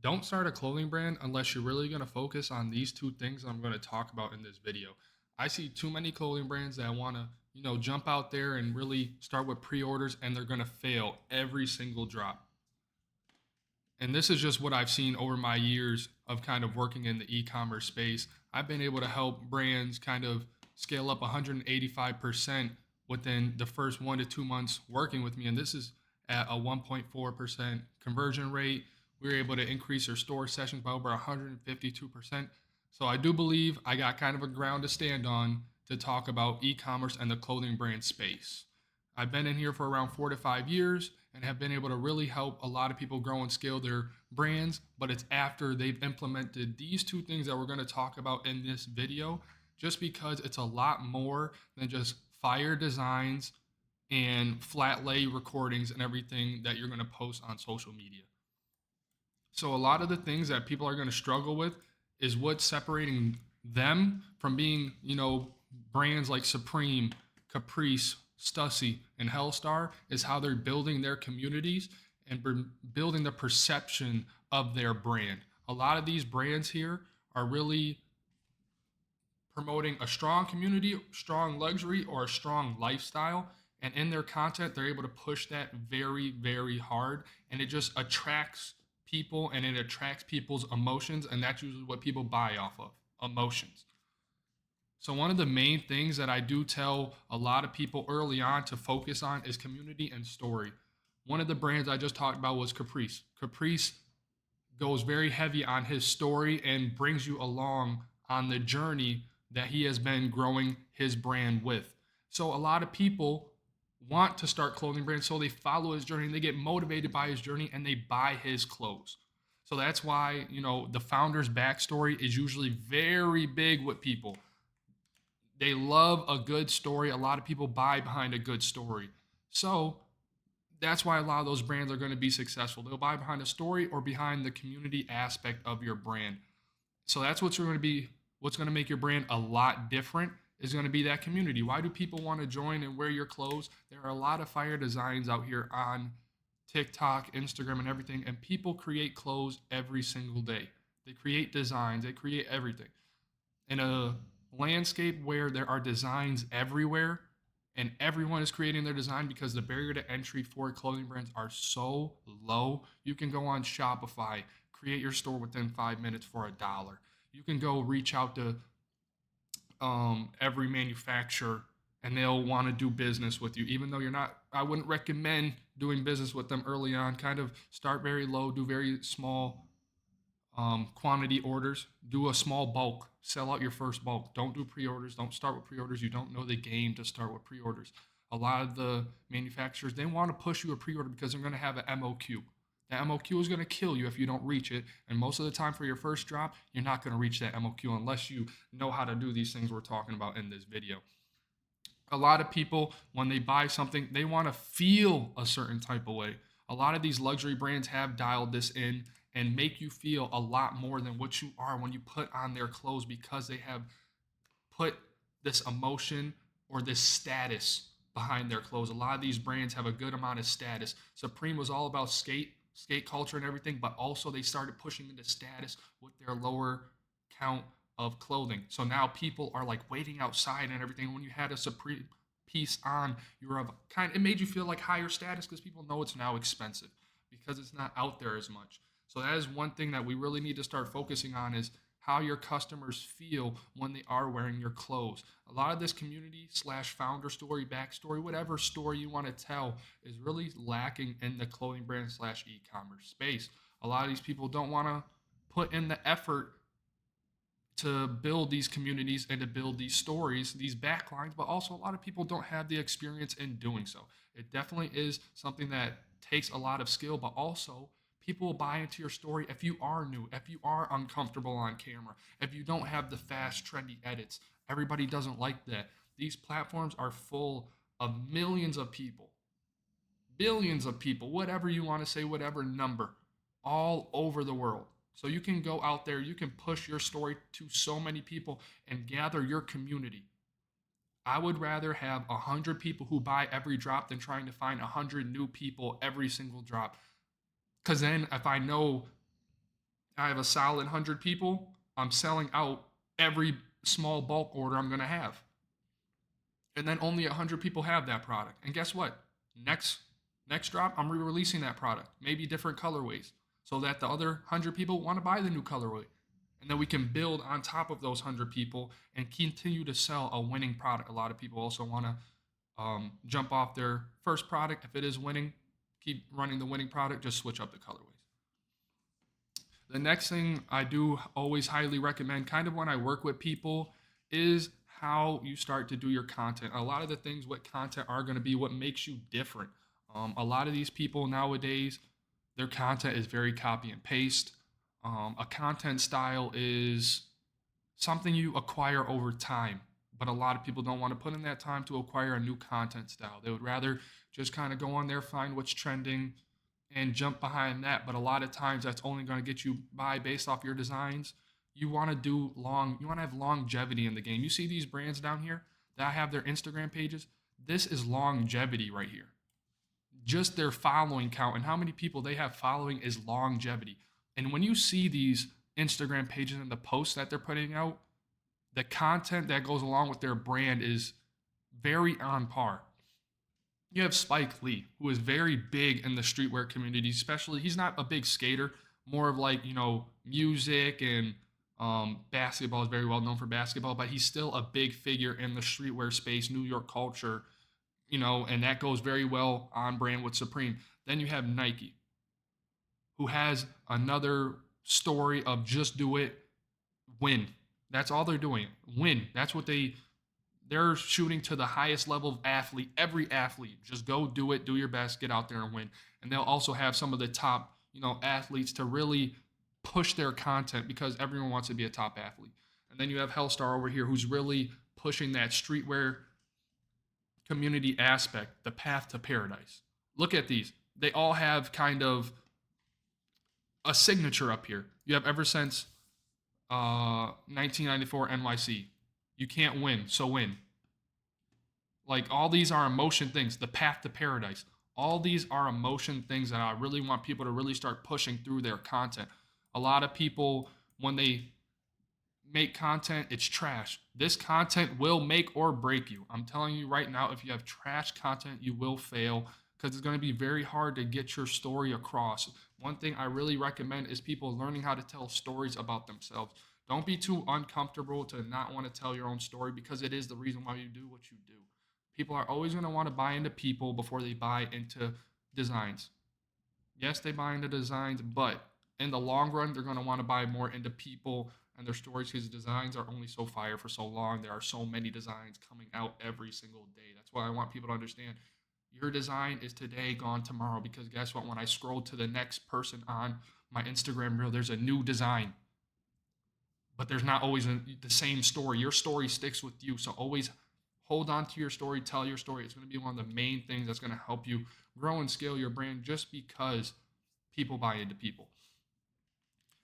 Don't start a clothing brand unless you're really going to focus on these two things I'm going to talk about in this video. I see too many clothing brands that want to, jump out there and really start with pre-orders and they're going to fail every single drop. And this is just what I've seen over my years of kind of working in the e-commerce space. I've been able to help brands kind of scale up 185% within the first 1 to 2 months working with me. And this is at a 1.4% conversion rate. We were able to increase our store sessions by over 152%. So I do believe I got kind of a ground to stand on to talk about e-commerce and the clothing brand space. I've been in here for around 4 to 5 years and have been able to really help a lot of people grow and scale their brands. But it's after they've implemented these two things that we're going to talk about in this video, just because it's a lot more than just fire designs and flat lay recordings and everything that you're going to post on social media. So a lot of the things that people are going to struggle with is what's separating them from being, brands like Supreme, Caprice, Stussy, and Hellstar is how they're building their communities and building the perception of their brand. A lot of these brands here are really promoting a strong community, strong luxury, or a strong lifestyle. And in their content, they're able to push that very, very hard. And it just attracts people and it attracts people's emotions. And that's usually what people buy off of emotions. So, one of the main things that I do tell a lot of people early on to focus on is community and story. One of the brands I just talked about was Caprice. Caprice goes very heavy on his story and brings you along on the journey that he has been growing his brand with. So a lot of people want to start clothing brands, so they follow his journey and they get motivated by his journey and they buy his clothes. So that's why, the founder's backstory is usually very big with people. They love a good story. A lot of people buy behind a good story. So that's why a lot of those brands are going to be successful. They'll buy behind a story or behind the community aspect of your brand. So that's what's going to make your brand a lot different is going to be that community. Why do people want to join and wear your clothes? There are a lot of fire designs out here on TikTok, Instagram, and everything, and people create clothes every single day. They create designs, they create everything. In a landscape where there are designs everywhere and everyone is creating their design because the barrier to entry for clothing brands are so low, you can go on Shopify, create your store within 5 minutes for $1. You can go reach out to every manufacturer and they'll want to do business with you even though you're not. I wouldn't recommend doing business with them early on. Kind of start very low, do very small quantity orders, do a small bulk, sell out your first bulk. Don't do pre-orders. Don't start with pre-orders. You don't know the game to start with pre-orders. A lot of the manufacturers, they want to push you a pre-order because they're going to have an MOQ. The MOQ is going to kill you if you don't reach it. And most of the time for your first drop, you're not going to reach that MOQ unless you know how to do these things we're talking about in this video. A lot of people, when they buy something, they want to feel a certain type of way. A lot of these luxury brands have dialed this in and make you feel a lot more than what you are when you put on their clothes because they have put this emotion or this status behind their clothes. A lot of these brands have a good amount of status. Supreme was all about skate culture and everything, but also they started pushing into status with their lower count of clothing. So now people are like waiting outside and everything. When you had a Supreme piece on, you were of kind. It made you feel like higher status because people know it's now expensive because it's not out there as much. So that is one thing that we really need to start focusing on is how your customers feel when they are wearing your clothes. A lot of this community slash founder story, backstory, whatever story you want to tell is really lacking in the clothing brand slash e-commerce space. A lot of these people don't want to put in the effort to build these communities and to build these stories, these backlines, but also a lot of people don't have the experience in doing so. It definitely is something that takes a lot of skill, but also people will buy into your story if you are new, if you are uncomfortable on camera, if you don't have the fast, trendy edits. Everybody doesn't like that. These platforms are full of millions of people, billions of people, whatever you want to say, whatever number, all over the world. So you can go out there, you can push your story to so many people and gather your community. I would rather have 100 people who buy every drop than trying to find 100 new people every single drop. Because then if I know I have a solid 100 people, I'm selling out every small bulk order I'm going to have. And then only 100 people have that product. And guess what? Next next drop, I'm re-releasing that product, maybe different colorways, so that the other 100 people want to buy the new colorway. And then we can build on top of those 100 people and continue to sell a winning product. A lot of people also want to jump off their first product. If it is winning, keep running the winning product, just switch up the colorways. The next thing I do always highly recommend, kind of when I work with people, is how you start to do your content. A lot of the things, what content are going to be, what makes you different. A lot of these people nowadays, their content is very copy and paste. A content style is something you acquire over time, but a lot of people don't want to put in that time to acquire a new content style. They would rather just kind of go on there, find what's trending, and jump behind that. But a lot of times that's only going to get you by based off your designs. You want to you want to have longevity in the game. You see these brands down here that have their Instagram pages. This is longevity right here. Just their following count and how many people they have following is longevity. And when you see these Instagram pages and the posts that they're putting out, the content that goes along with their brand is very on par. You have Spike Lee, who is very big in the streetwear community, especially he's not a big skater, more of like, music and basketball is very well known for basketball, but he's still a big figure in the streetwear space, New York culture, and that goes very well on brand with Supreme. Then you have Nike, who has another story of just do it, win. That's all they're doing. Win. That's what they're shooting to the highest level of athlete. Every athlete, just go do it, do your best, get out there and win. And they'll also have some of the top, athletes to really push their content because everyone wants to be a top athlete. And then you have Hellstar over here who's really pushing that streetwear community aspect, the path to paradise. Look at these. They all have kind of a signature up here. You have ever since 1994 NYC. You can't win, so win. Like all these are emotion things. The path to paradise. All these are emotion things that I really want people to really start pushing through their content. A lot of people, when they make content, it's trash. This content will make or break you. I'm telling you right now, if you have trash content, you will fail because it's going to be very hard to get your story across. One thing I really recommend is people learning how to tell stories about themselves. Don't be too uncomfortable to not want to tell your own story because it is the reason why you do what you do. People are always going to want to buy into people before they buy into designs. Yes, they buy into designs, but in the long run, they're going to want to buy more into people and their stories because designs are only so fire for so long. There are so many designs coming out every single day. That's why I want people to understand your design is today, gone tomorrow. Because guess what? When I scroll to the next person on my Instagram reel, there's a new design. But there's not always the same story. Your story sticks with you. So always hold on to your story, tell your story. It's going to be one of the main things that's going to help you grow and scale your brand just because people buy into people.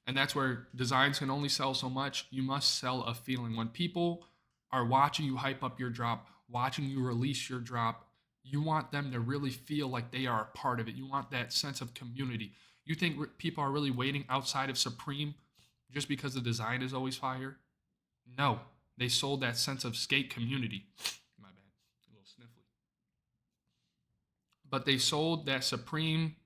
And that's where designs can only sell so much. You must sell a feeling. When people are watching you hype up your drop, watching you release your drop, you want them to really feel like they are a part of it. You want that sense of community. You think people are really waiting outside of Supreme just because the design is always fire? No, they sold that sense of skate community. My bad, a little sniffly. But they sold that Supreme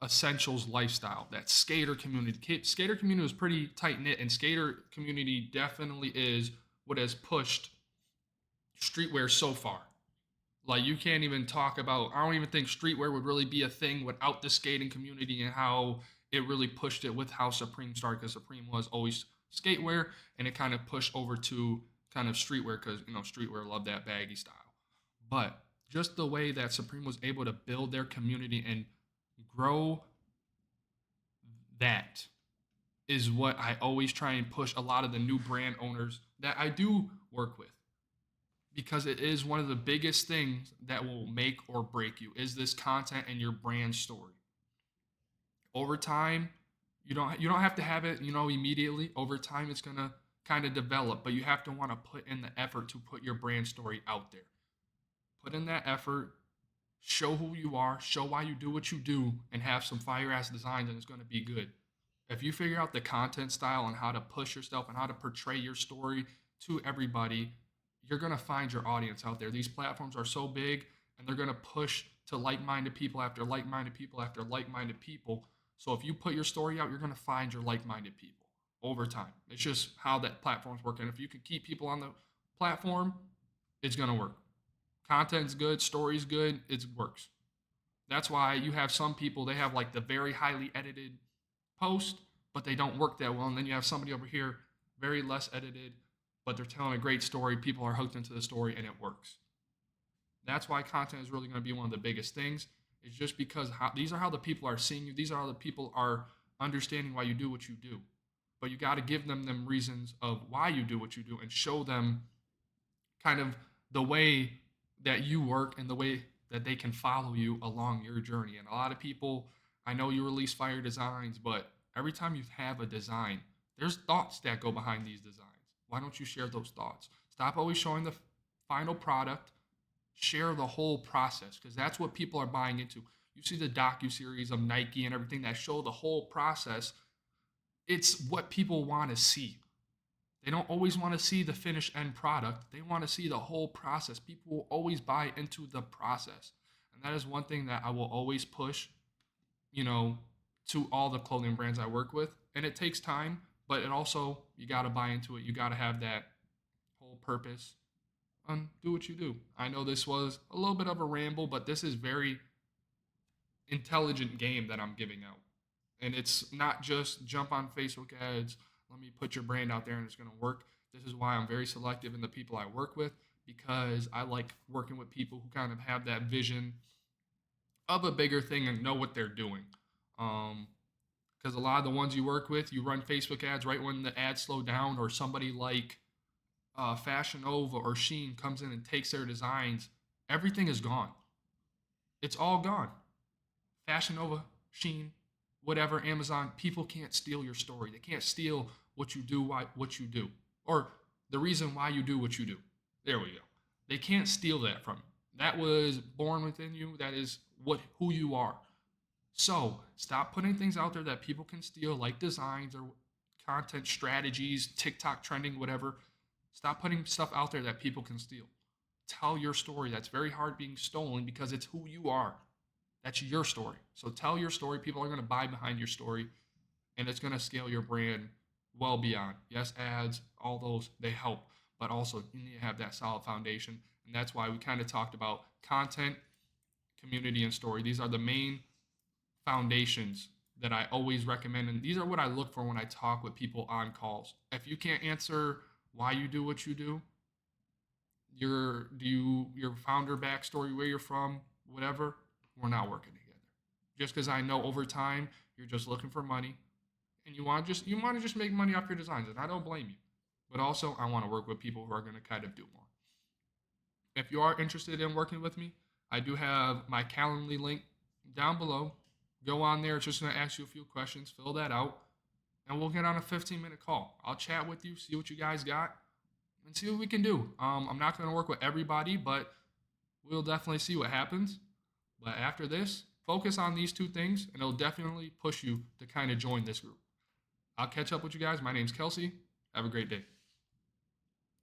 essentials lifestyle, that skater community. Skater community was pretty tight knit, and skater community definitely is what has pushed streetwear so far. Like you can't even talk about. I don't even think streetwear would really be a thing without the skating community and how it really pushed it with how Supreme started. Because Supreme was always skatewear, and it kind of pushed over to kind of streetwear because streetwear loved that baggy style. But just the way that Supreme was able to build their community and grow that is what I always try and push a lot of the new brand owners that I do work with, because it is one of the biggest things that will make or break you is this content and your brand story. Over time, you don't have to have it, immediately. Over time it's going to kind of develop, but you have to want to put in the effort to put your brand story out there. Put in that effort, show who you are, show why you do what you do, and have some fire ass designs, and it's going to be good. If you figure out the content style and how to push yourself and how to portray your story to everybody, you're going to find your audience out there. These platforms are so big and they're going to push to like-minded people after like-minded people after like-minded people. So if you put your story out, you're going to find your like-minded people over time. It's just how that platform's working. If you can keep people on the platform, it's going to work. Content's good, story's good, it works. That's why you have some people, they have like the very highly edited post, but they don't work that well. And then you have somebody over here, very less edited, but they're telling a great story. People are hooked into the story and it works. That's why content is really going to be one of the biggest things. It's just because these are how the people are seeing you. These are how the people are understanding why you do what you do. But you got to give them reasons of why you do what you do and show them kind of the way that you work and the way that they can follow you along your journey. And a lot of people, I know you release fire designs, but every time you have a design, there's thoughts that go behind these designs. Why don't you share those thoughts? Stop always showing the final product. Share the whole process because that's what people are buying into. You see the docu-series of Nike and everything that show the whole process. It's what people want to see. They don't always want to see the finished end product. They want to see the whole process. People will always buy into the process. And that is one thing that I will always push, you know, to all the clothing brands I work with. And it takes time, but it also, you got to buy into it. You got to have that whole purpose and do what you do. I know this was a little bit of a ramble, but this is very intelligent game that I'm giving out. And it's not just jump on Facebook ads, let me put your brand out there and it's going to work. This is why I'm very selective in the people I work with because I like working with people who kind of have that vision of a bigger thing and know what they're doing. Because a lot of the ones you work with, you run Facebook ads right when the ads slow down, or somebody like Fashion Nova or Shein comes in and takes their designs, everything is gone. It's all gone. Fashion Nova, Shein, whatever, Amazon, people can't steal your story. They can't steal what you do, what you do, or the reason why you do what you do. There we go. They can't steal that from you. That was born within you. That is who you are. So stop putting things out there that people can steal, like designs or content strategies, TikTok trending, whatever. Stop putting stuff out there that people can steal. Tell your story. That's very hard being stolen because it's who you are. That's your story. So tell your story. People are going to buy behind your story, and it's going to scale your brand well beyond. Yes, ads, all those, they help, but also you need to have that solid foundation. And that's why we kind of talked about content, community, and story. These are the main foundations that I always recommend. And these are what I look for when I talk with people on calls. If you can't answer why you do what you do, your founder backstory, where you're from, whatever, we're not working together. Just because I know over time you're just looking for money and you want to just make money off your designs, and I don't blame you. But also I want to work with people who are going to kind of do more. If you are interested in working with me, I do have my Calendly link down below. Go on there. It's just going to ask you a few questions. Fill that out, and we'll get on a 15-minute call. I'll chat with you, see what you guys got, and see what we can do. I'm not going to work with everybody, but we'll definitely see what happens. But after this, focus on these two things, and it'll definitely push you to kind of join this group. I'll catch up with you guys. My name's Kelsey. Have a great day.